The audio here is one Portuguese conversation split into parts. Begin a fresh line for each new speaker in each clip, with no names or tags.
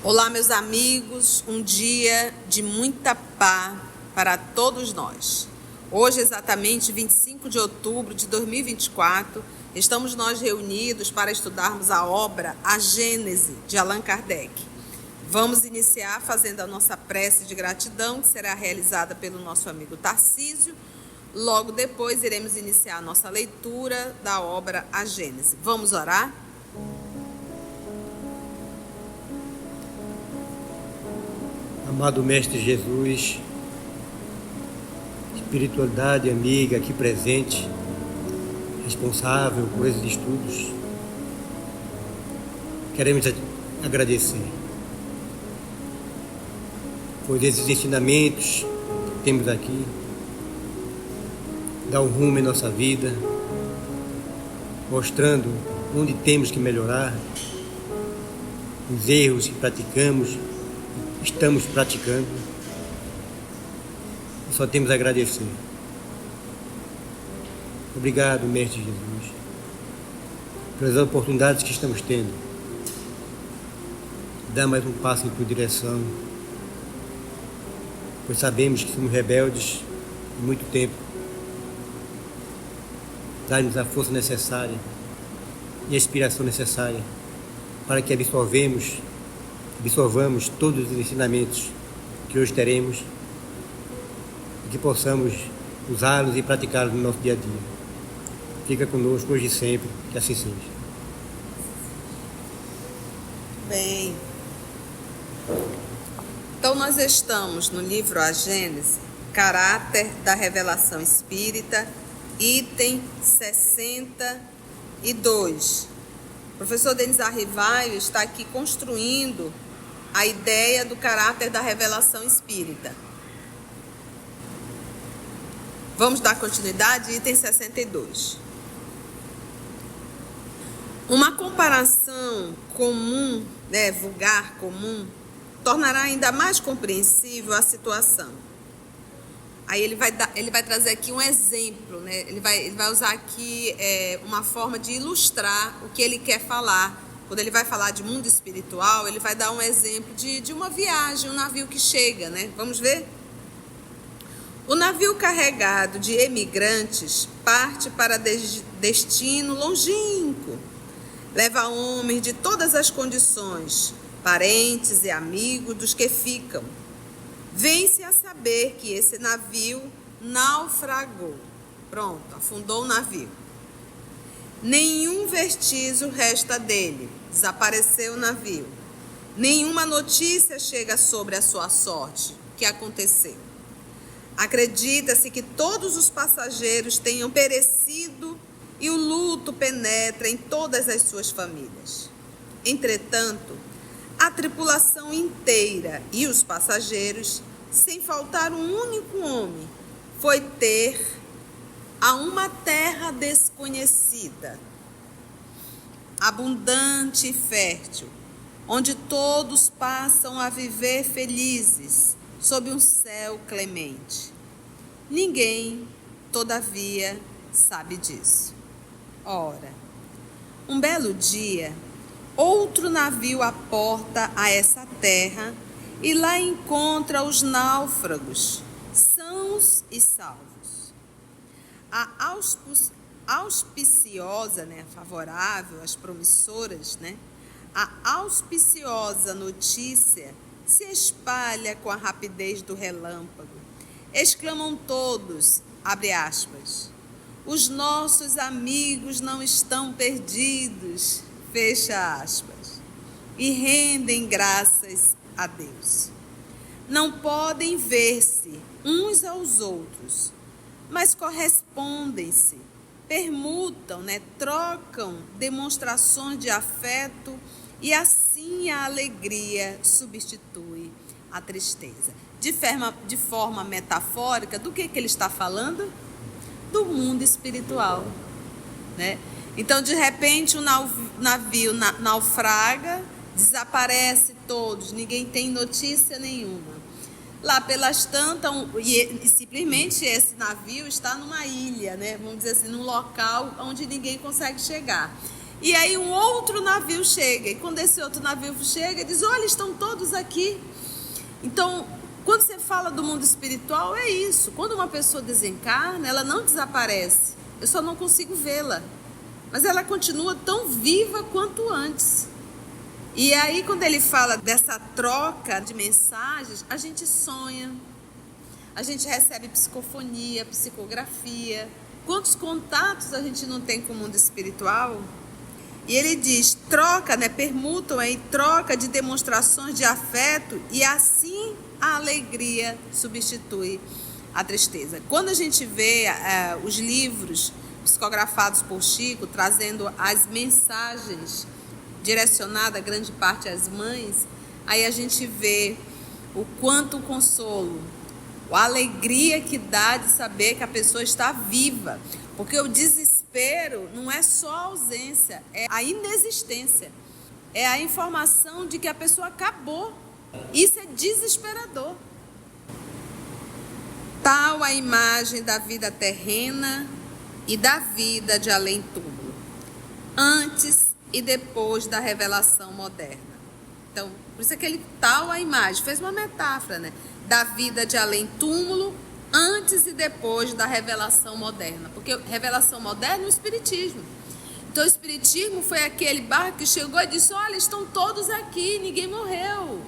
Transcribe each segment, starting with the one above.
Olá, meus amigos, um dia de muita paz para todos nós. Hoje, exatamente 25 de outubro de 2024, estamos nós reunidos para estudarmos a obra A Gênese, de Allan Kardec. Vamos iniciar fazendo a nossa prece de gratidão, que será realizada pelo nosso amigo Tarcísio. Logo depois, iremos iniciar a nossa leitura da obra A Gênese. Vamos orar?
Amado Mestre Jesus, espiritualidade amiga aqui presente, responsável por esses estudos, queremos agradecer por esses ensinamentos que temos aqui, dar um rumo em nossa vida, mostrando onde temos que melhorar, os erros que estamos praticando, e só temos a agradecer. Obrigado, Mestre Jesus, pelas oportunidades que estamos tendo. Dá mais um passo em tua direção, pois sabemos que somos rebeldes há muito tempo. Dá-nos a força necessária e a inspiração necessária para que absorvamos todos os ensinamentos que hoje teremos e que possamos usá-los e praticá-los no nosso dia a dia. Fica conosco hoje e sempre, que assim seja.
Bem, então nós estamos no livro A Gênese, Caráter da Revelação Espírita, item 62. O professor Denis Arrivaio está aqui construindo a ideia do caráter da revelação espírita. Vamos dar continuidade, item 62. Uma comparação comum, vulgar, comum, tornará ainda mais compreensível a situação. Aí ele vai trazer aqui um exemplo, ele vai usar aqui uma forma de ilustrar o que ele quer falar. Quando ele vai falar de mundo espiritual, ele vai dar um exemplo de uma viagem, um navio que chega, Vamos ver? O navio carregado de emigrantes parte para destino longínquo. Leva homens de todas as condições, parentes e amigos dos que ficam. Vem-se a saber que esse navio naufragou. Pronto, afundou o navio. Nenhum vestígio resta dele, desapareceu o navio. Nenhuma notícia chega sobre a sua sorte, o que aconteceu. Acredita-se que todos os passageiros tenham perecido e o luto penetra em todas as suas famílias. Entretanto, a tripulação inteira e os passageiros, sem faltar um único homem, foi ter a uma terra desconhecida, abundante e fértil, onde todos passam a viver felizes, sob um céu clemente. Ninguém, todavia, sabe disso. Ora, um belo dia, outro navio aporta a essa terra e lá encontra os náufragos, sãos e salvos. A auspiciosa, favorável, as promissoras, a auspiciosa notícia se espalha com a rapidez do relâmpago. Exclamam todos, abre aspas, os nossos amigos não estão perdidos, fecha aspas, e rendem graças a Deus. Não podem ver-se uns aos outros, mas correspondem-se, permutam, trocam demonstrações de afeto e assim a alegria substitui a tristeza. De forma metafórica, do que ele está falando? Do mundo espiritual, Então, de repente, o navio naufraga, desaparece todos, ninguém tem notícia nenhuma. Lá pelas tantas, e simplesmente esse navio está numa ilha, Vamos dizer assim, num local onde ninguém consegue chegar. E aí um outro navio chega, e quando esse outro navio chega, diz, olha, estão todos aqui. Então, quando você fala do mundo espiritual, é isso. Quando uma pessoa desencarna, ela não desaparece. Eu só não consigo vê-la. Mas ela continua tão viva quanto antes. E aí, quando ele fala dessa troca de mensagens, a gente sonha, a gente recebe psicofonia, psicografia. Quantos contatos a gente não tem com o mundo espiritual? E ele diz, troca, permutam aí, troca de demonstrações de afeto, e assim a alegria substitui a tristeza. Quando a gente vê os livros psicografados por Chico, trazendo as mensagens direcionadas, grande parte às mães, aí a gente vê o quanto o consolo, a alegria que dá de saber que a pessoa está viva. Porque o desespero não é só a ausência, é a inexistência. É a informação de que a pessoa acabou. Isso é desesperador. Tal a imagem da vida terrena e da vida de além-túmulo, antes e depois da revelação moderna. Então, por isso é que ele tal a imagem, fez uma metáfora, da vida de além-túmulo, antes e depois da revelação moderna. Porque revelação moderna é o Espiritismo. Então o Espiritismo foi aquele barco que chegou e disse, olha, estão todos aqui, ninguém morreu,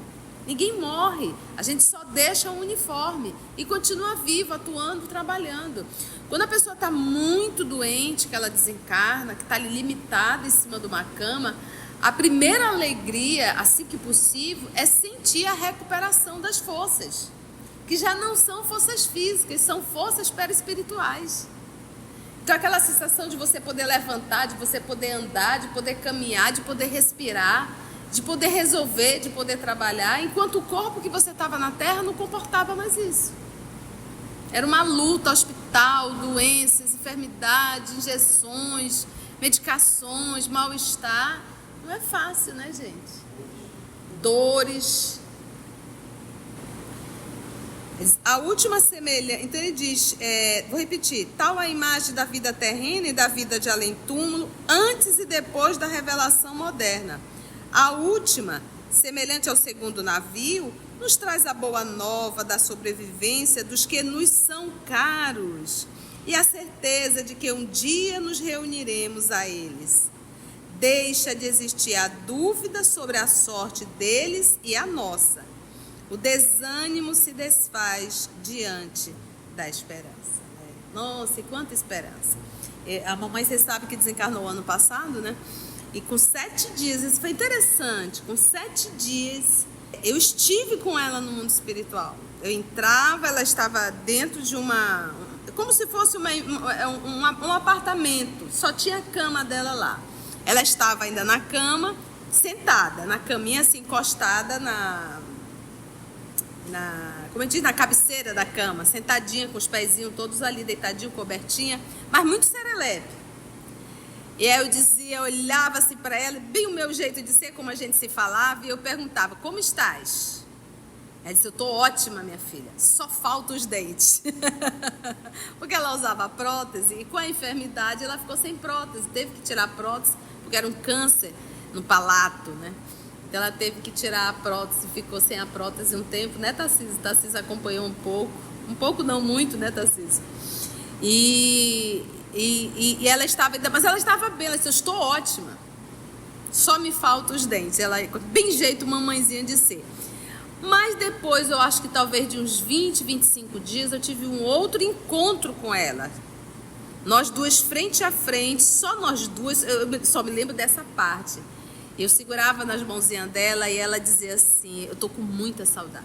ninguém morre, a gente só deixa o uniforme e continua vivo, atuando, trabalhando. Quando a pessoa está muito doente, que ela desencarna, que está limitada em cima de uma cama, a primeira alegria, assim que possível, é sentir a recuperação das forças, que já não são forças físicas, são forças perispirituais. Então aquela sensação de você poder levantar, de você poder andar, de poder caminhar, de poder respirar, de poder resolver, de poder trabalhar, enquanto o corpo que você estava na Terra não comportava mais isso. Era uma luta, hospital, doenças, enfermidades, injeções, medicações, mal-estar. Não é fácil, né, gente? Dores. A última semelhança, então ele diz, vou repetir, tal a imagem da vida terrena e da vida de além-túmulo, antes e depois da revelação moderna. A última, semelhante ao segundo navio, nos traz a boa nova da sobrevivência dos que nos são caros e a certeza de que um dia nos reuniremos a eles. Deixa de existir a dúvida sobre a sorte deles e a nossa. O desânimo se desfaz diante da esperança. Nossa, e quanta esperança. A mamãe, você sabe que desencarnou ano passado, né? E com 7 dias, isso foi interessante, com 7 dias, eu estive com ela no mundo espiritual. Eu entrava, ela estava dentro de como se fosse um apartamento, só tinha a cama dela lá. Ela estava ainda na cama, sentada, na caminha assim, encostada como a gente diz, na cabeceira da cama, sentadinha com os pezinhos todos ali, deitadinho, cobertinha, mas muito serelepe. E aí eu olhava assim para ela, bem o meu jeito de ser, como a gente se falava, e eu perguntava, como estás? Ela disse, eu estou ótima, minha filha, só faltam os dentes. Porque ela usava prótese, e com a enfermidade ela ficou sem prótese, teve que tirar a prótese, porque era um câncer no palato, né? Então ela teve que tirar a prótese, ficou sem a prótese um tempo, né, Tarcísio? Tarcísio acompanhou um pouco não muito, né, Tarcísio? E ela estava, mas ela estava bem, ela disse, eu estou ótima, só me faltam os dentes. Ela, bem jeito mamãezinha de ser. Mas depois, eu acho que talvez de uns 20, 25 dias, eu tive um outro encontro com ela. Nós duas frente a frente, só nós duas, eu só me lembro dessa parte. Eu segurava nas mãozinhas dela e ela dizia assim, eu tô com muita saudade.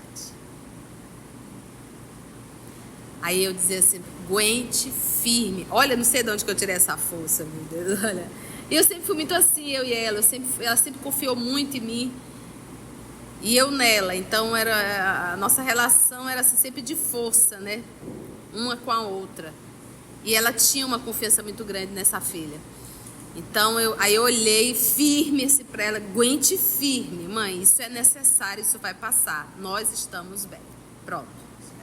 Aí eu dizia assim, aguente firme. Olha, não sei de onde que eu tirei essa força, meu Deus, olha. E eu sempre fui muito assim, eu e ela sempre confiou muito em mim. E eu nela, então a nossa relação era assim, sempre de força, né? Uma com a outra. E ela tinha uma confiança muito grande nessa filha. Então, aí eu olhei firme assim para ela, aguente firme, mãe, isso é necessário, isso vai passar, nós estamos bem. Pronto,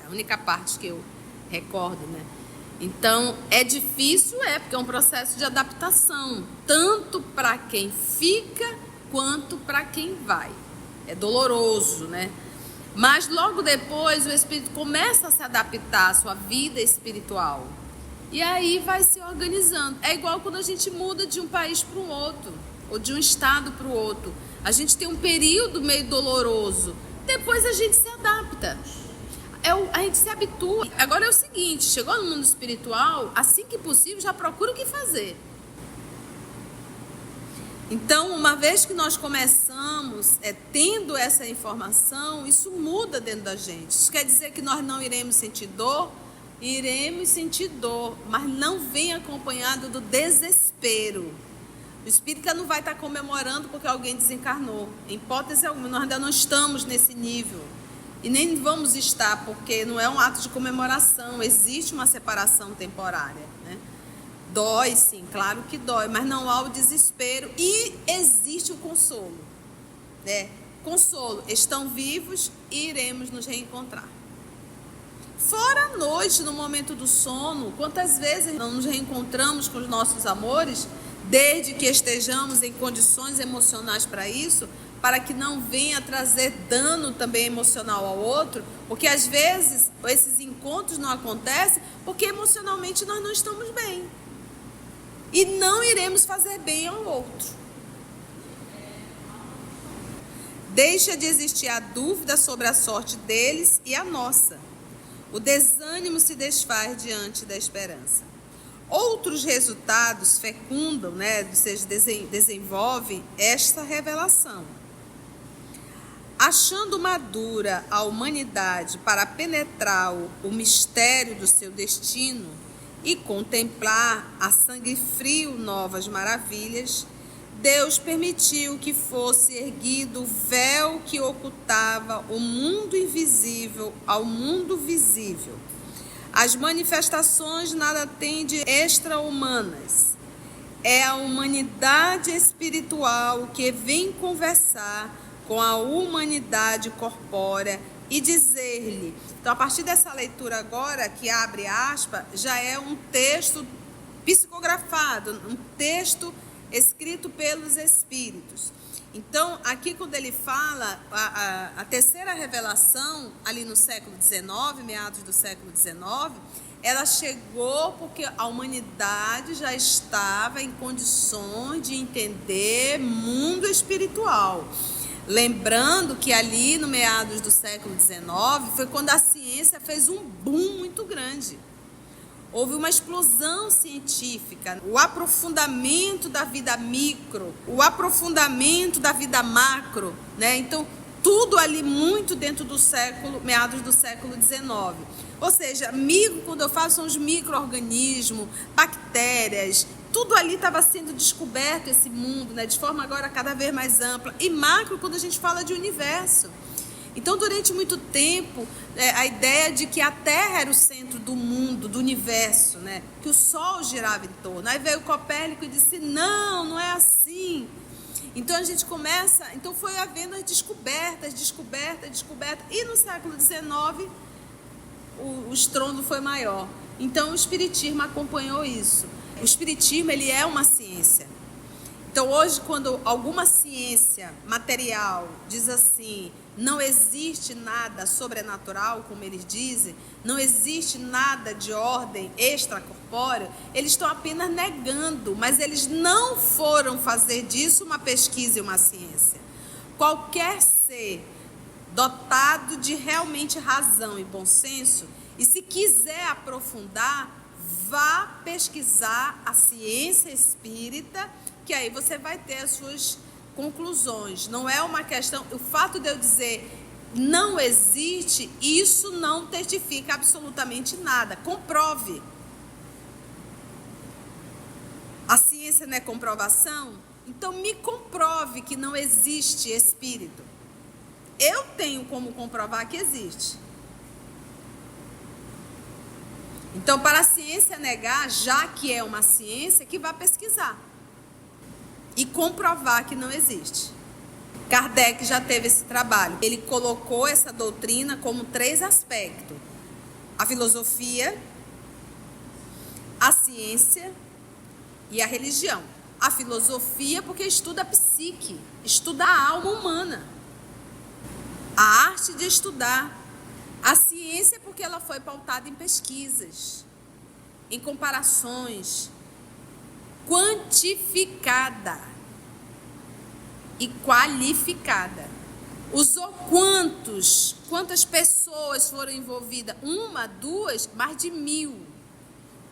é a única parte que eu recordo, né? Então, é difícil, porque é um processo de adaptação, tanto para quem fica quanto para quem vai. É doloroso, né? Mas logo depois o espírito começa a se adaptar à sua vida espiritual. E aí vai se organizando. É igual quando a gente muda de um país para o outro, ou de um estado para o outro. A gente tem um período meio doloroso, depois a gente se adapta. A gente se habitua. Agora é o seguinte, chegou no mundo espiritual, assim que possível, já procura o que fazer. Então, uma vez que nós começamos tendo essa informação, isso muda dentro da gente. Isso quer dizer que nós não iremos sentir dor? Iremos sentir dor, mas não vem acompanhado do desespero. O espírita não vai estar comemorando porque alguém desencarnou. Em hipótese alguma, nós ainda não estamos nesse nível. E nem vamos estar, porque não é um ato de comemoração, existe uma separação temporária, né? Dói, sim, claro que dói, mas não há o desespero e existe o consolo, né? Consolo, estão vivos e iremos nos reencontrar. Fora a noite, no momento do sono, quantas vezes não nos reencontramos com os nossos amores, desde que estejamos em condições emocionais para isso, para que não venha trazer dano também emocional ao outro, porque às vezes esses encontros não acontecem porque emocionalmente nós não estamos bem e não iremos fazer bem ao outro. Deixa de existir a dúvida sobre a sorte deles e a nossa. O desânimo se desfaz diante da esperança. Outros resultados fecundam, ou seja, desenvolvem esta revelação. Achando madura a humanidade para penetrar o mistério do seu destino e contemplar a sangue frio novas maravilhas, Deus permitiu que fosse erguido o véu que ocultava o mundo invisível ao mundo visível. As manifestações nada têm de extra-humanas. É a humanidade espiritual que vem conversar com a humanidade corpórea e dizer-lhe. Então, a partir dessa leitura agora, que abre aspas, já é um texto psicografado, um texto escrito pelos espíritos. Então, aqui quando ele fala, a terceira revelação, ali no século XIX, meados do século XIX, ela chegou porque a humanidade já estava em condições de entender mundo espiritual. Lembrando que ali no meados do século XIX foi quando a ciência fez um boom muito grande. Houve uma explosão científica, o aprofundamento da vida micro, o aprofundamento da vida macro, né? Então, tudo ali muito dentro do século, meados do século XIX. Ou seja, micro, quando eu falo, são os micro-organismos, bactérias, tudo ali estava sendo descoberto, esse mundo, né? De forma agora cada vez mais ampla. E macro, quando a gente fala de universo. Então, durante muito tempo, a ideia de que a Terra era o centro do mundo, do universo, né? Que o Sol girava em torno. Aí veio Copérnico e disse, não é assim. Então, a gente começa... Então, foi havendo as descobertas. E no século XIX, o estrondo foi maior. Então, o Espiritismo acompanhou isso. O Espiritismo, ele é uma ciência. Então, hoje, quando alguma ciência material diz assim... Não existe nada sobrenatural, como eles dizem, não existe nada de ordem extracorpórea, eles estão apenas negando, mas eles não foram fazer disso uma pesquisa e uma ciência. Qualquer ser dotado de realmente razão e bom senso, e se quiser aprofundar, vá pesquisar a ciência espírita, que aí você vai ter as suas conclusões. Não é uma questão, o fato de eu dizer não existe, isso não testifica absolutamente nada. Comprove. A ciência não é comprovação? Então me comprove que não existe espírito. Eu tenho como comprovar que existe. Então, para a ciência negar, já que é uma ciência, que vá pesquisar e comprovar que não existe. Kardec já teve esse trabalho. Ele colocou essa doutrina como 3 aspectos. A filosofia, a ciência e a religião. A filosofia, porque estuda a psique, estuda a alma humana, a arte de estudar. A ciência, porque ela foi pautada em pesquisas, em comparações, quantificada e qualificada. Usou quantas pessoas foram envolvidas? 1, 2, mais de 1000.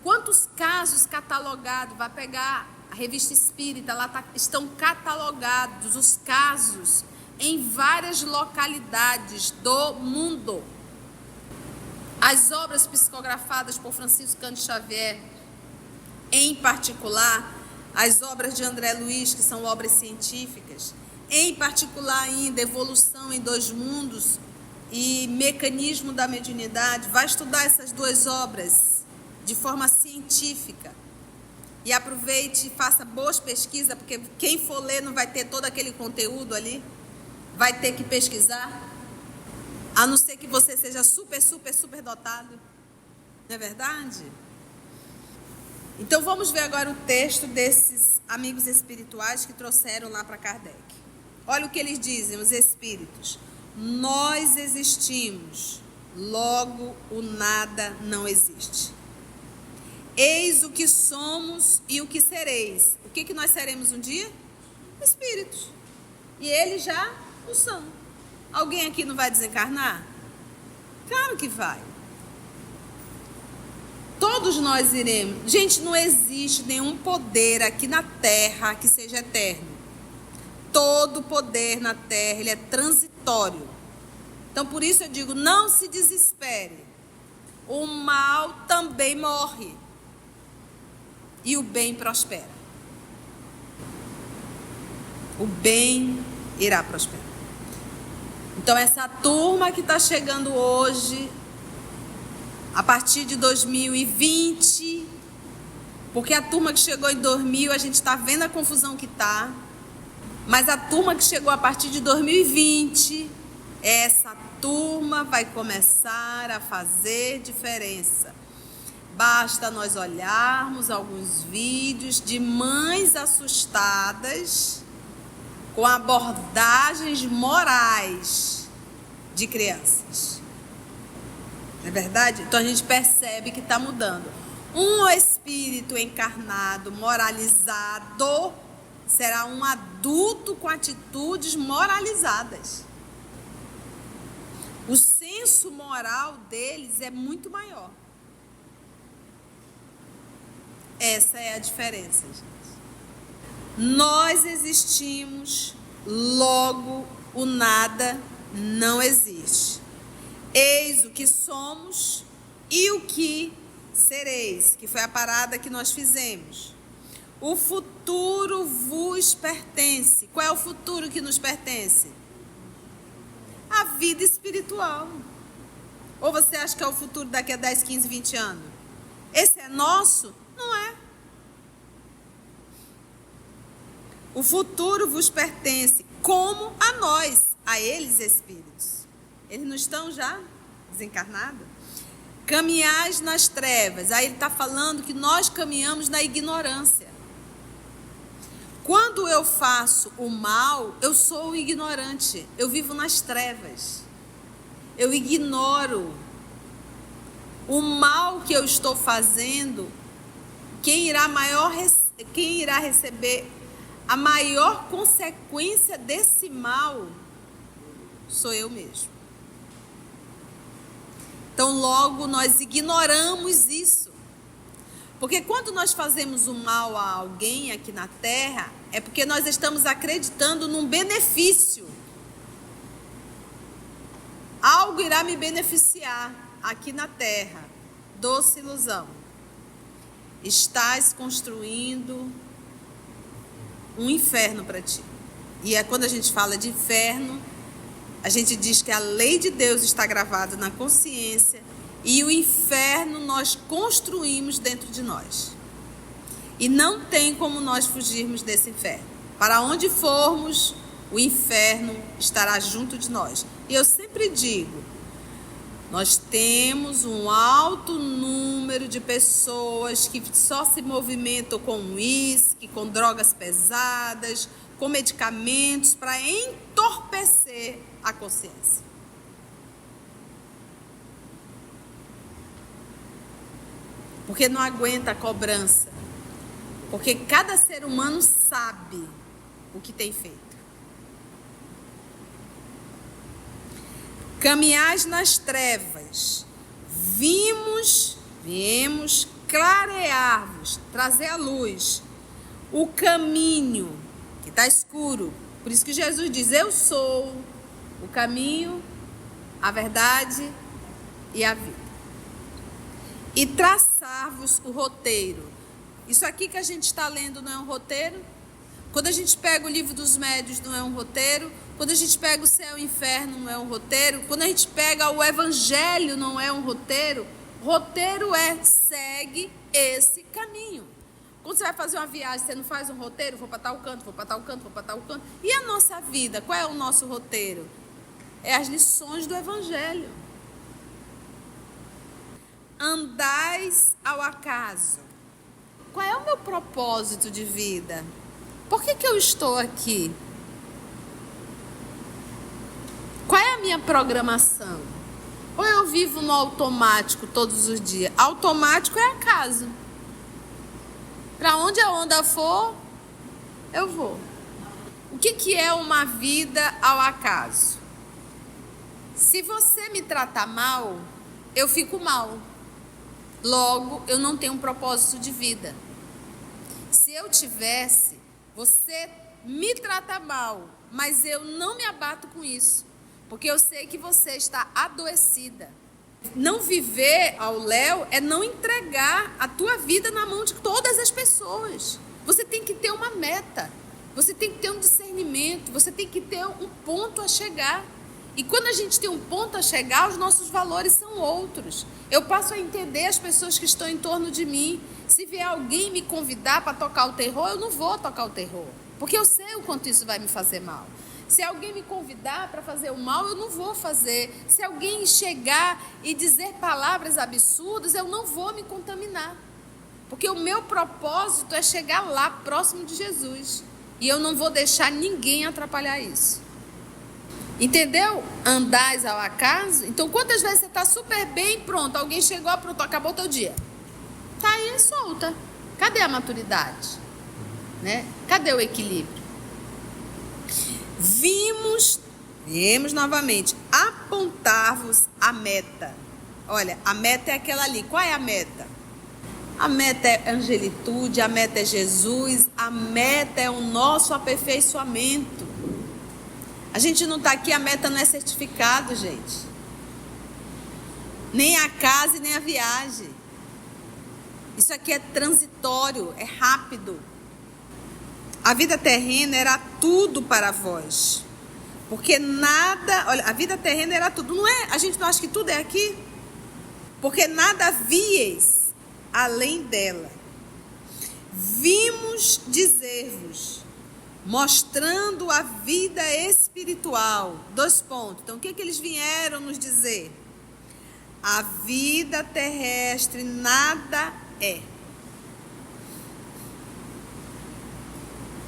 Quantos casos catalogados? Vai pegar a revista espírita, lá estão catalogados os casos em várias localidades do mundo. As obras psicografadas por Francisco Cândido Xavier, em particular, as obras de André Luiz, que são obras científicas, em particular ainda Evolução em Dois Mundos e Mecanismo da Mediunidade, vai estudar essas 2 obras de forma científica. E aproveite e faça boas pesquisas, porque quem for ler não vai ter todo aquele conteúdo ali, vai ter que pesquisar, a não ser que você seja super dotado. Não é verdade? Então vamos ver agora o texto desses amigos espirituais que trouxeram lá para Kardec. Olha o que eles dizem, os espíritos. Nós existimos, logo o nada não existe. Eis o que somos e o que sereis. O que nós seremos um dia? Espíritos. E eles já o são. Alguém aqui não vai desencarnar? Claro que vai. Todos nós iremos. Gente, não existe nenhum poder aqui na Terra que seja eterno. Todo poder na Terra, ele é transitório. Então, por isso eu digo, não se desespere. O mal também morre. E o bem prospera. O bem irá prosperar. Então, essa turma que está chegando hoje, a partir de 2020, porque a turma que chegou em 2000, a gente está vendo a confusão que está, mas a turma que chegou a partir de 2020, essa turma vai começar a fazer diferença. Basta nós olharmos alguns vídeos de mães assustadas com abordagens morais de crianças. Não é verdade? Então a gente percebe que está mudando. Um espírito encarnado, moralizado, será um adulto com atitudes moralizadas. O senso moral deles é muito maior. Essa é a diferença, gente. Nós existimos, logo o nada não existe. Eis o que somos e o que sereis, que foi a parada que nós fizemos. O futuro vos pertence. Qual é o futuro que nos pertence? A vida espiritual. Ou você acha que é o futuro daqui a 10, 15, 20 anos? Esse é nosso? Não é. O futuro vos pertence, como a nós, a eles espíritos. Eles não estão já desencarnados? Caminhais nas trevas. Aí ele está falando que nós caminhamos na ignorância. Quando eu faço o mal, eu sou o ignorante. Eu vivo nas trevas. Eu ignoro o mal que eu estou fazendo. Quem irá receber a maior consequência desse mal sou eu mesmo. Então, logo, nós ignoramos isso. Porque quando nós fazemos o mal a alguém aqui na Terra, é porque nós estamos acreditando num benefício. Algo irá me beneficiar aqui na Terra. Doce ilusão. Estás construindo um inferno para ti. E é quando a gente fala de inferno, a gente diz que a lei de Deus está gravada na consciência e o inferno nós construímos dentro de nós. E não tem como nós fugirmos desse inferno. Para onde formos, o inferno estará junto de nós. E eu sempre digo, Nós temos um alto número de pessoas que só se movimentam com uísque, com drogas pesadas, com medicamentos para entorpecer a consciência. Porque não aguenta a cobrança. Porque cada ser humano sabe o que tem feito. Caminhais nas trevas, viemos clarear-vos, trazer a luz, o caminho que está escuro. Por isso que Jesus diz: eu sou o caminho, a verdade e a vida. E traçar-vos o roteiro. Isso aqui que a gente está lendo não é um roteiro? Quando a gente pega o livro dos médiuns, não é um roteiro? Quando a gente pega o céu e o inferno, não é um roteiro? Quando a gente pega o evangelho, não é um roteiro? Roteiro é: segue esse caminho. Quando você vai fazer uma viagem, você não faz um roteiro? Vou para tal canto, vou para tal canto, vou para tal canto. E a nossa vida, qual é o nosso roteiro? É as lições do evangelho. Andais ao acaso. Qual é o meu propósito de vida? Por que eu estou aqui? Qual é a minha programação? Ou eu vivo no automático todos os dias? Automático é acaso. Para onde a onda for, eu vou. O que é uma vida ao acaso? Se você me tratar mal, eu fico mal. Logo, eu não tenho um propósito de vida. Se eu tivesse, você me trata mal, mas eu não me abato com isso, porque eu sei que você está adoecida. Não viver ao léu é não entregar a tua vida na mão de todas as pessoas. Você tem que ter uma meta, você tem que ter um discernimento, você tem que ter um ponto a chegar. E quando a gente tem um ponto a chegar, os nossos valores são outros. Eu passo a entender as pessoas que estão em torno de mim. Se vier alguém me convidar para tocar o terror, eu não vou tocar o terror, porque eu sei o quanto isso vai me fazer mal. Se alguém me convidar para fazer o mal, eu não vou fazer. Se alguém chegar e dizer palavras absurdas, eu não vou me contaminar. Porque o meu propósito é chegar lá, próximo de Jesus. E eu não vou deixar ninguém atrapalhar isso. Entendeu? Andais ao acaso. Então, quantas vezes você está super bem, pronto, alguém chegou, pronto, acabou o teu dia. Tá aí solta. Cadê a maturidade? Né? Cadê o equilíbrio? Viemos novamente apontar-vos a meta. Olha, a meta é aquela ali. Qual é a meta? A meta é angelitude, a meta é Jesus, a meta é o nosso aperfeiçoamento. A gente não está aqui, a meta não é certificado, gente. Nem a casa e nem a viagem. Isso aqui é transitório, é rápido. A vida terrena era tudo para vós. Porque nada, olha, a vida terrena era tudo. Não é? A gente não acha que tudo é aqui? Porque nada vieis além dela. Vimos dizer-vos, mostrando a vida espiritual. 2 pontos. Então, o que eles vieram nos dizer? A vida terrestre nada é.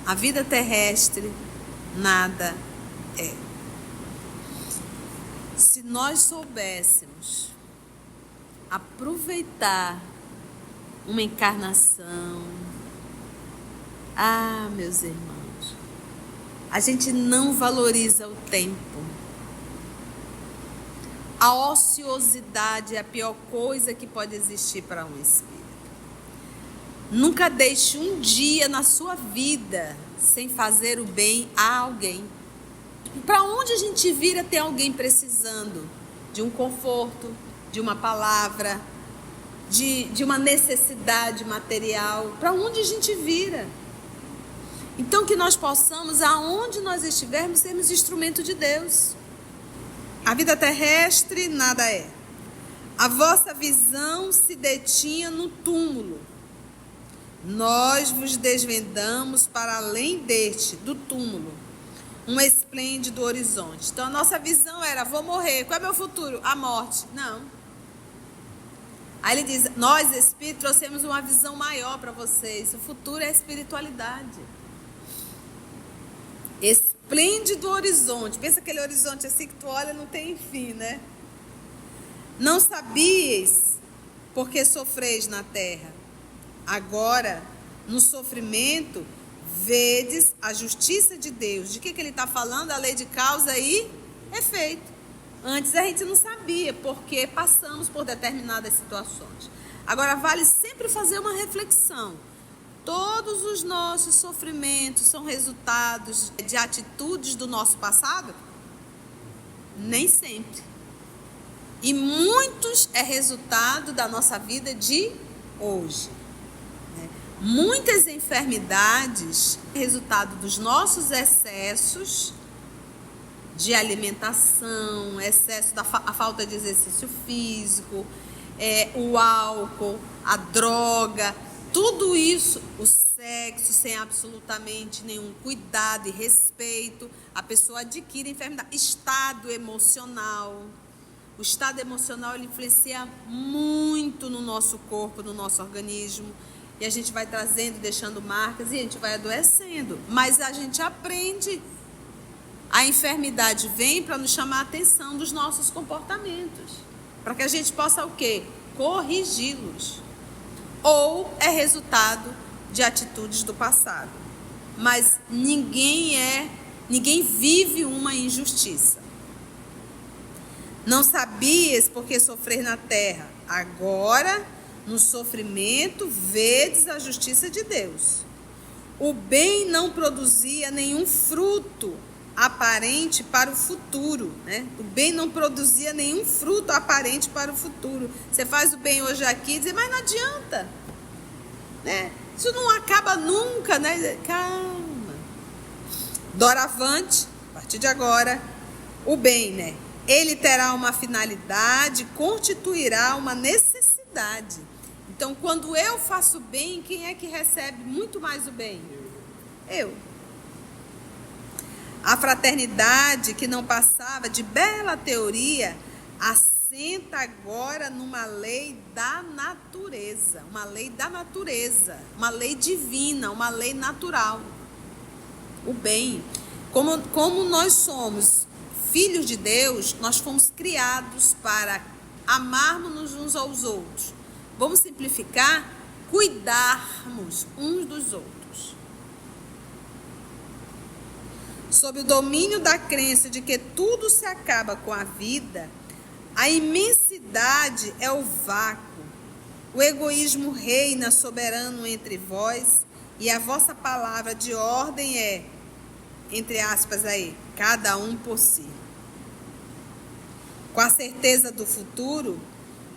A vida terrestre nada é. Se nós soubéssemos aproveitar uma encarnação, meus irmãos, a gente não valoriza o tempo. A ociosidade é a pior coisa que pode existir para um espírito. Nunca deixe um dia na sua vida sem fazer o bem a alguém. Para onde a gente vira, tem alguém precisando de um conforto, de uma palavra, de uma necessidade material. Para onde a gente vira? Então que nós possamos, aonde nós estivermos, sermos instrumento de Deus. A vida terrestre nada é. A vossa visão se detinha no túmulo. Nós vos desvendamos para além do túmulo. um esplêndido horizonte. Então a nossa visão era, vou morrer, qual é meu futuro? A morte. Não. Aí ele diz, nós espíritos trouxemos uma visão maior para vocês, o futuro é a espiritualidade. Esplêndido horizonte, pensa aquele horizonte assim que tu olha não tem fim, né? Não sabíeis porque sofreis na terra, agora no sofrimento vedes a justiça de Deus. De que ele está falando? A lei de causa e efeito. Antes a gente não sabia porque passamos por determinadas situações. Agora vale sempre fazer uma reflexão. Todos os nossos sofrimentos são resultados de atitudes do nosso passado? Nem sempre. E muitos é resultado da nossa vida de hoje. Muitas enfermidades é resultado dos nossos excessos de alimentação, excesso a falta de exercício físico, o álcool, a droga, tudo isso, o sexo sem absolutamente nenhum cuidado e respeito, a pessoa adquire enfermidade. Estado emocional. O estado emocional ele influencia muito no nosso corpo, no nosso organismo. E a gente vai trazendo, deixando marcas e a gente vai adoecendo. Mas a gente aprende. A enfermidade vem para nos chamar a atenção dos nossos comportamentos. Para que a gente possa o quê? Corrigi-los. Ou é resultado de atitudes do passado. Mas ninguém vive uma injustiça. Não sabias porque sofrer na terra. Agora, no sofrimento, vedes a justiça de Deus. O bem não produzia nenhum fruto aparente para o futuro, né? O bem não produzia nenhum fruto aparente para o futuro. Você faz o bem hoje aqui e diz, mas não adianta, né? Isso não acaba nunca, né? Calma. Doravante, a partir de agora, o bem, né? Ele terá uma finalidade, constituirá uma necessidade. Então, quando eu faço bem, quem é que recebe muito mais o bem? Eu. A fraternidade que não passava de bela teoria, assenta agora numa lei da natureza. Uma lei da natureza, uma lei divina, uma lei natural. O bem. Como nós somos filhos de Deus, nós fomos criados para amarmos uns aos outros. Vamos simplificar, cuidarmos uns dos outros. Sob o domínio da crença de que tudo se acaba com a vida, a imensidade é o vácuo. O egoísmo reina soberano entre vós e a vossa palavra de ordem é, entre aspas aí, cada um por si. Com a certeza do futuro,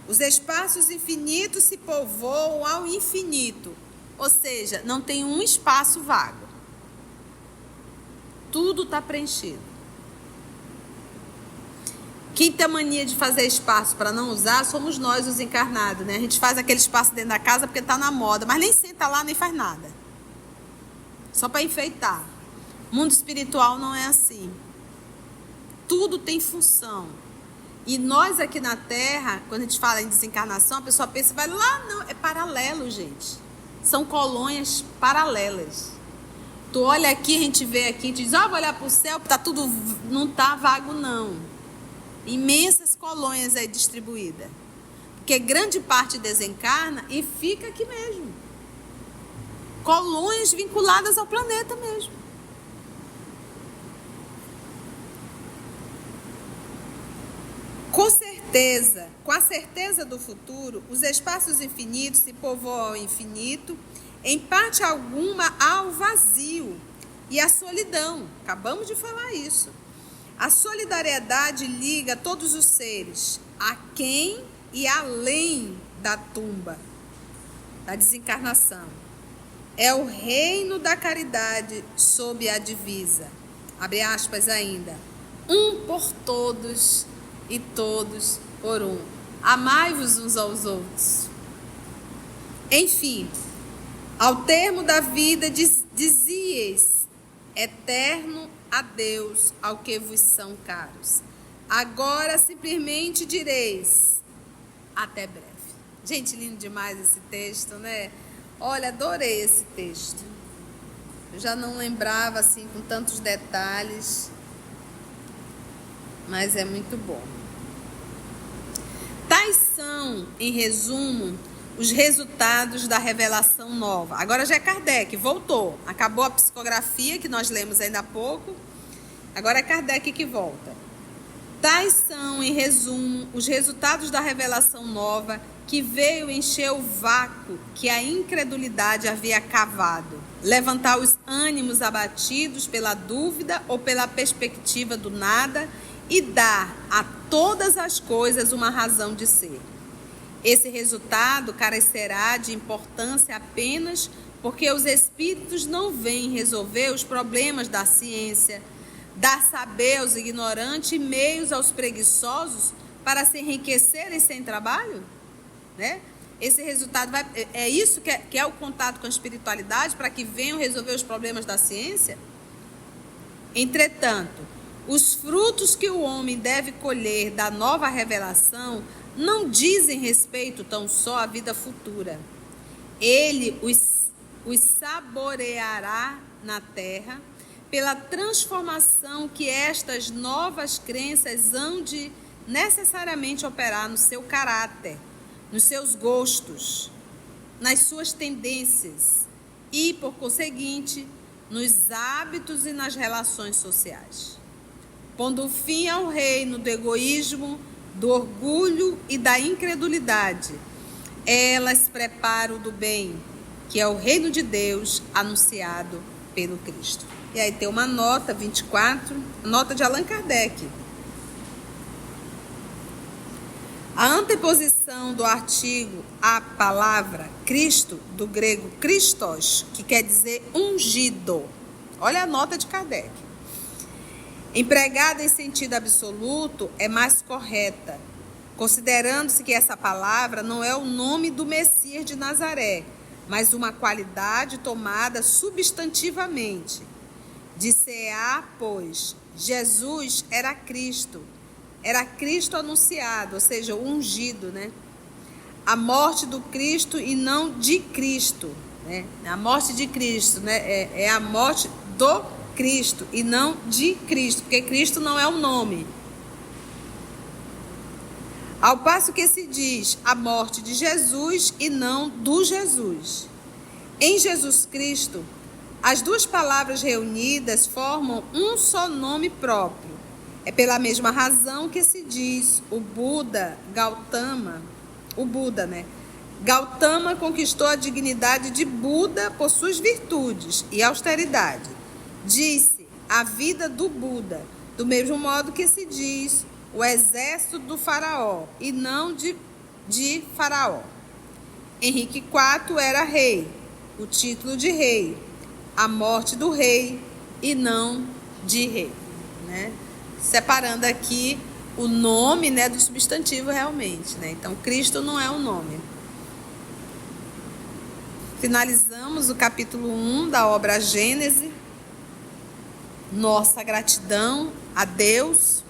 os espaços infinitos se povoam ao infinito, ou seja, não tem um espaço vago. Tudo está preenchido. Quem tem a mania de fazer espaço para não usar, somos nós, os encarnados, né? A gente faz aquele espaço dentro da casa porque está na moda, mas nem senta lá, nem faz nada. Só para enfeitar. O mundo espiritual não é assim. Tudo tem função. E nós aqui na Terra, quando a gente fala em desencarnação, a pessoa pensa, vai lá, não, é paralelo, gente. São colônias paralelas. Tu olha aqui, a gente vê aqui, tu diz, vou olhar para o céu, tá tudo, não tá vago não. Imensas colônias aí distribuídas. Porque grande parte desencarna e fica aqui mesmo. Colônias vinculadas ao planeta mesmo. Com a certeza do futuro, os espaços infinitos se povoam ao infinito, em parte alguma ao vazio e à solidão. Acabamos de falar isso. A solidariedade liga todos os seres, a quem e além da tumba, da desencarnação. É o reino da caridade sob a divisa, abre aspas ainda, um por todos e todos por um. Amai-vos uns aos outros. Enfim, ao termo da vida dizieis eterno adeus ao que vos são caros. Agora simplesmente direis, até breve. Gente, lindo demais esse texto, né? Olha, adorei esse texto. Eu já não lembrava assim com tantos detalhes, mas é muito bom. Tais são, em resumo, os resultados da revelação nova. Agora já é Kardec, voltou. Acabou a psicografia que nós lemos ainda há pouco. Agora é Kardec que volta. Tais são, em resumo, os resultados da revelação nova que veio encher o vácuo que a incredulidade havia cavado, levantar os ânimos abatidos pela dúvida ou pela perspectiva do nada e dar a todas as coisas uma razão de ser. Esse resultado carecerá de importância apenas porque os espíritos não vêm resolver os problemas da ciência, dar saber aos ignorantes e meios aos preguiçosos para se enriquecerem sem trabalho, né? Esse resultado é isso que é o contato com a espiritualidade, para que venham resolver os problemas da ciência? Entretanto, os frutos que o homem deve colher da nova revelação não dizem respeito tão só à vida futura. Ele os saboreará na terra pela transformação que estas novas crenças hão de necessariamente operar no seu caráter, nos seus gostos, nas suas tendências e, por conseguinte, nos hábitos e nas relações sociais. Pondo fim ao reino do egoísmo, do orgulho e da incredulidade, elas preparam o do bem, que é o reino de Deus anunciado pelo Cristo. E aí tem uma nota 24, nota de Allan Kardec. A anteposição do artigo à palavra Cristo, do grego Christos, que quer dizer ungido. Olha a nota de Kardec. Empregada em sentido absoluto, é mais correta, considerando-se que essa palavra não é o nome do Messias de Nazaré, mas uma qualidade tomada substantivamente. Dir-se-á, pois, Jesus era Cristo anunciado, ou seja, o ungido, né? A morte do Cristo e não de Cristo, né? A morte de Cristo, né? É a morte do Cristo e não de Cristo, porque Cristo não é o nome. Ao passo que se diz a morte de Jesus e não do Jesus. Em Jesus Cristo, as duas palavras reunidas formam um só nome próprio. É pela mesma razão que se diz o Buda, Gautama, né? Gautama conquistou a dignidade de Buda por suas virtudes e austeridade. Disse a vida do Buda, do mesmo modo que se diz o exército do faraó e não de faraó. Henrique IV era rei, o título de rei, a morte do rei e não de rei, né? Separando aqui o nome, né, do substantivo realmente, né? Então, Cristo não é o nome. Finalizamos o capítulo 1 da obra Gênese. Nossa gratidão a Deus,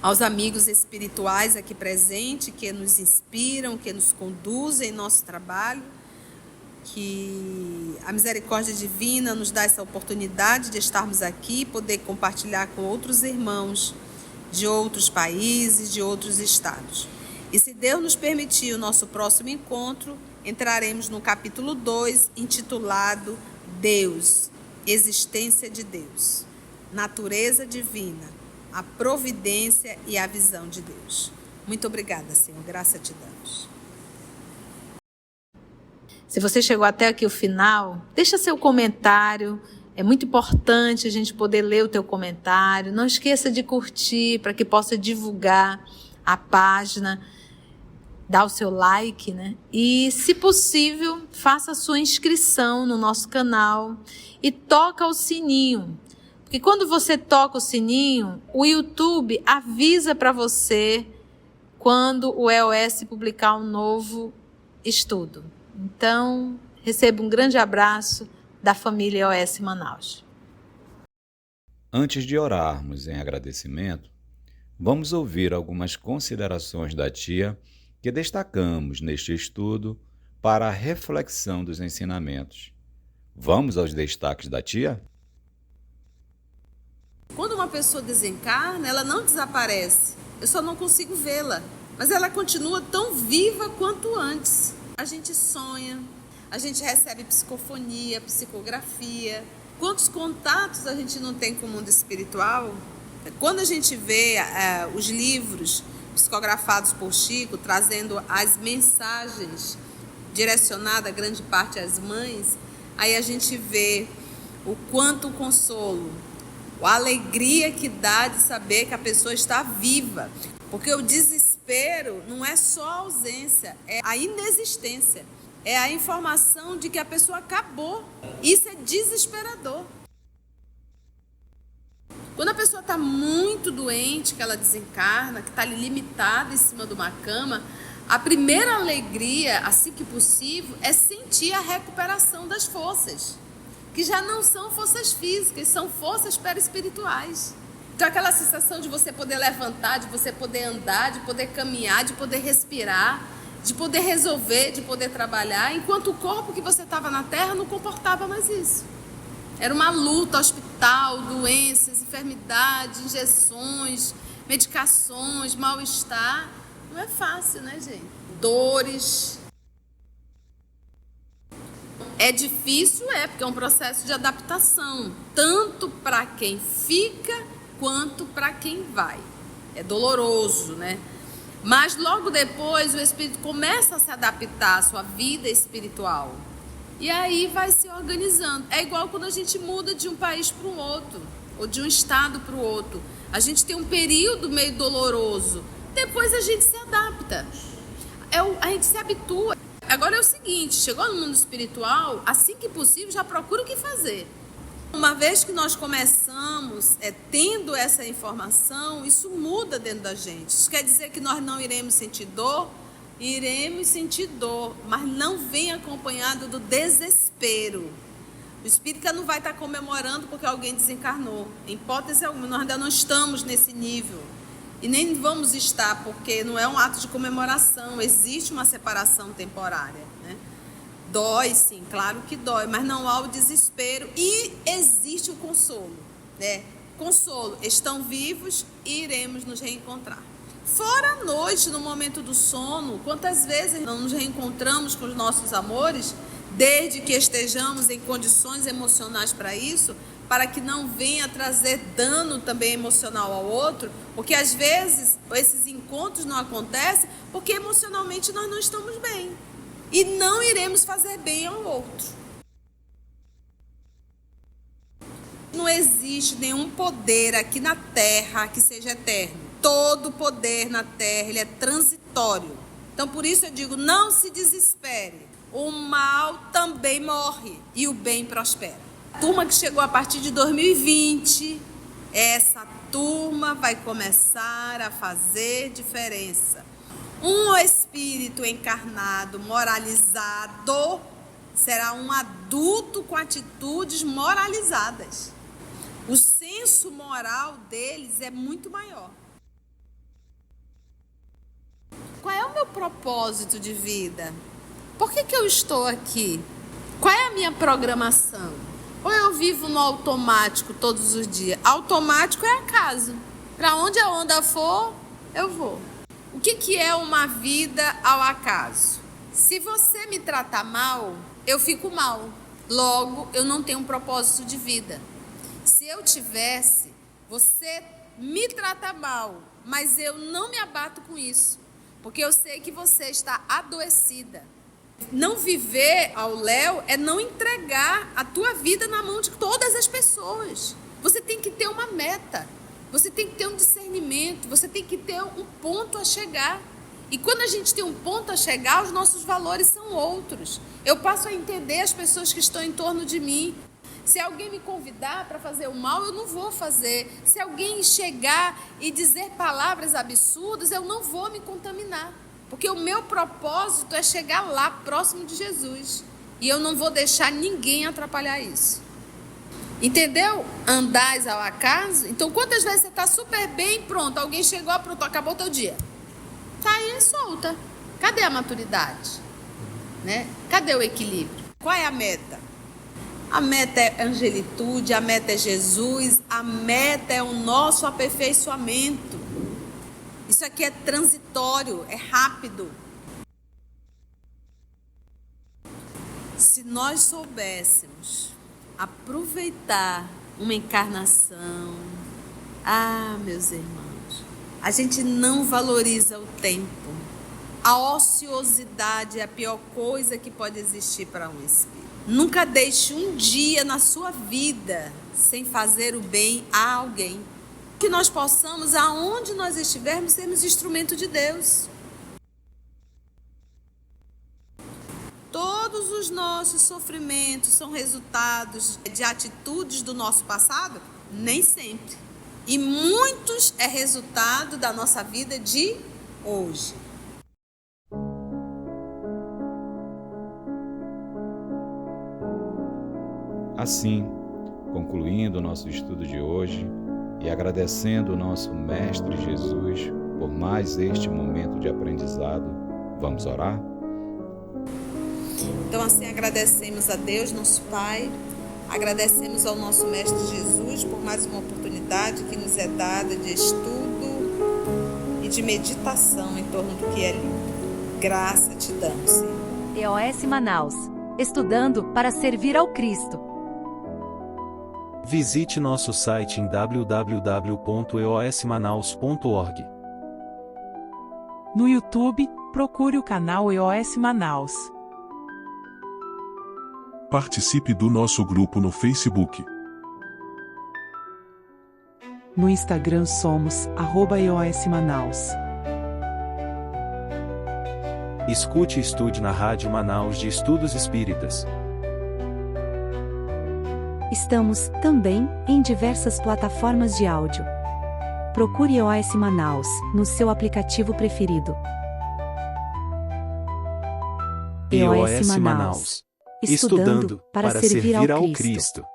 aos amigos espirituais aqui presentes, que nos inspiram, que nos conduzem em nosso trabalho, que a misericórdia divina nos dá essa oportunidade de estarmos aqui, poder compartilhar com outros irmãos de outros países, de outros estados. E se Deus nos permitir o nosso próximo encontro, entraremos no capítulo 2, intitulado Deus, Existência de Deus, Natureza Divina, a Providência e a Visão de Deus. Muito obrigada, Senhor. Graça te damos.
Se você chegou até aqui o final, deixa seu comentário. É muito importante a gente poder ler o teu comentário. Não esqueça de curtir para que possa divulgar a página. Dá o seu like, né? E, se possível, faça a sua inscrição no nosso canal e toca o sininho. Porque quando você toca o sininho, o YouTube avisa para você quando o EOS publicar um novo estudo. Então, receba um grande abraço da família EOS Manaus.
Antes de orarmos em agradecimento, vamos ouvir algumas considerações da tia que destacamos neste estudo para a reflexão dos ensinamentos. Vamos aos destaques da tia?
Quando uma pessoa desencarna, ela não desaparece. Eu só não consigo vê-la. Mas ela continua tão viva quanto antes. A gente sonha, a gente recebe psicofonia, psicografia. Quantos contatos a gente não tem com o mundo espiritual? Quando a gente vê os livros psicografados por Chico, trazendo as mensagens direcionadas, grande parte às mães, aí a gente vê o quanto o consolo, a alegria que dá de saber que a pessoa está viva. Porque o desespero não é só a ausência, é a inexistência. É a informação de que a pessoa acabou. Isso é desesperador. Quando a pessoa está muito doente, que ela desencarna, que está limitada em cima de uma cama, a primeira alegria, assim que possível, é sentir a recuperação das forças, que já não são forças físicas, são forças perispirituais. Então aquela sensação de você poder levantar, de você poder andar, de poder caminhar, de poder respirar, de poder resolver, de poder trabalhar, enquanto o corpo que você estava na Terra não comportava mais isso. Era uma luta, hospital, doenças, enfermidades, injeções, medicações, mal-estar. Não é fácil, né, gente? Dores. É difícil, porque é um processo de adaptação, tanto para quem fica quanto para quem vai. É doloroso, né? Mas logo depois o espírito começa a se adaptar à sua vida espiritual. E aí vai se organizando. É igual quando a gente muda de um país para o outro, ou de um estado para o outro. A gente tem um período meio doloroso. Depois a gente se adapta. A gente se habitua. Agora é o seguinte, chegou no mundo espiritual, assim que possível, já procura o que fazer. Uma vez que nós começamos tendo essa informação, isso muda dentro da gente. Isso quer dizer que nós não iremos sentir dor? Iremos sentir dor, mas não vem acompanhado do desespero. O espírita não vai estar comemorando porque alguém desencarnou. Em hipótese alguma, nós ainda não estamos nesse nível. E nem vamos estar, porque não é um ato de comemoração, existe uma separação temporária, né? Dói, sim, claro que dói, mas não há o desespero e existe o consolo, né? Consolo, estão vivos e iremos nos reencontrar. Fora a noite, no momento do sono, quantas vezes não nos reencontramos com os nossos amores, desde que estejamos em condições emocionais para isso, para que não venha trazer dano também emocional ao outro, porque às vezes esses encontros não acontecem porque emocionalmente nós não estamos bem. E não iremos fazer bem ao outro. Não existe nenhum poder aqui na Terra que seja eterno. Todo poder na Terra, ele é transitório. Então, por isso eu digo, não se desespere. O mal também morre e o bem prospera. A turma que chegou a partir de 2020, essa turma vai começar a fazer diferença. Um espírito encarnado, moralizado, será um adulto com atitudes moralizadas. O senso moral deles é muito maior. Qual é o meu propósito de vida? Por que eu estou aqui? Qual é a minha programação? Ou eu vivo no automático todos os dias? Automático é acaso. Para onde a onda for, eu vou. O que é uma vida ao acaso? Se você me tratar mal, eu fico mal. Logo, eu não tenho um propósito de vida. Se eu tivesse, você me trata mal, mas eu não me abato com isso, porque eu sei que você está adoecida. Não viver ao léu é não entregar a tua vida na mão de todas as pessoas. Você tem que ter uma meta. Você tem que ter um discernimento, você tem que ter um ponto a chegar. E quando a gente tem um ponto a chegar, os nossos valores são outros. Eu passo a entender as pessoas que estão em torno de mim. Se alguém me convidar para fazer o mal, eu não vou fazer. Se alguém chegar e dizer palavras absurdas, eu não vou me contaminar. Porque o meu propósito é chegar lá, próximo de Jesus. E eu não vou deixar ninguém atrapalhar isso. Entendeu? Andais ao acaso. Então, quantas vezes você está super bem, pronto, alguém chegou, pronto, acabou o teu dia. Tá aí solta. Cadê a maturidade? Né? Cadê o equilíbrio? Qual é a meta? A meta é angelitude, a meta é Jesus, a meta é o nosso aperfeiçoamento. Isso aqui é transitório, é rápido. Se nós soubéssemos aproveitar uma encarnação, meus irmãos, a gente não valoriza o tempo. A ociosidade é a pior coisa que pode existir para um espírito. Nunca deixe um dia na sua vida sem fazer o bem a alguém. Que nós possamos, aonde nós estivermos, sermos instrumento de Deus. Todos os nossos sofrimentos são resultados de atitudes do nosso passado? Nem sempre. E muitos é resultado da nossa vida de hoje.
Assim, concluindo o nosso estudo de hoje e agradecendo o nosso Mestre Jesus por mais este momento de aprendizado, vamos orar?
Então, assim, agradecemos a Deus, nosso Pai, agradecemos ao nosso Mestre Jesus por mais uma oportunidade que nos é dada de estudo e de meditação em torno do que é lindo. Graça te damos, Senhor.
EOS Manaus. Estudando para servir ao Cristo.
Visite nosso site em www.eosmanaus.org.
No YouTube, procure o canal EOS Manaus.
Participe do nosso grupo no Facebook.
No Instagram somos @EOS Manaus.
Escute e estude na Rádio Manaus de Estudos Espíritas.
Estamos, também, em diversas plataformas de áudio. Procure EOS Manaus, no seu aplicativo preferido.
EOS Manaus. Estudando para servir ao Cristo.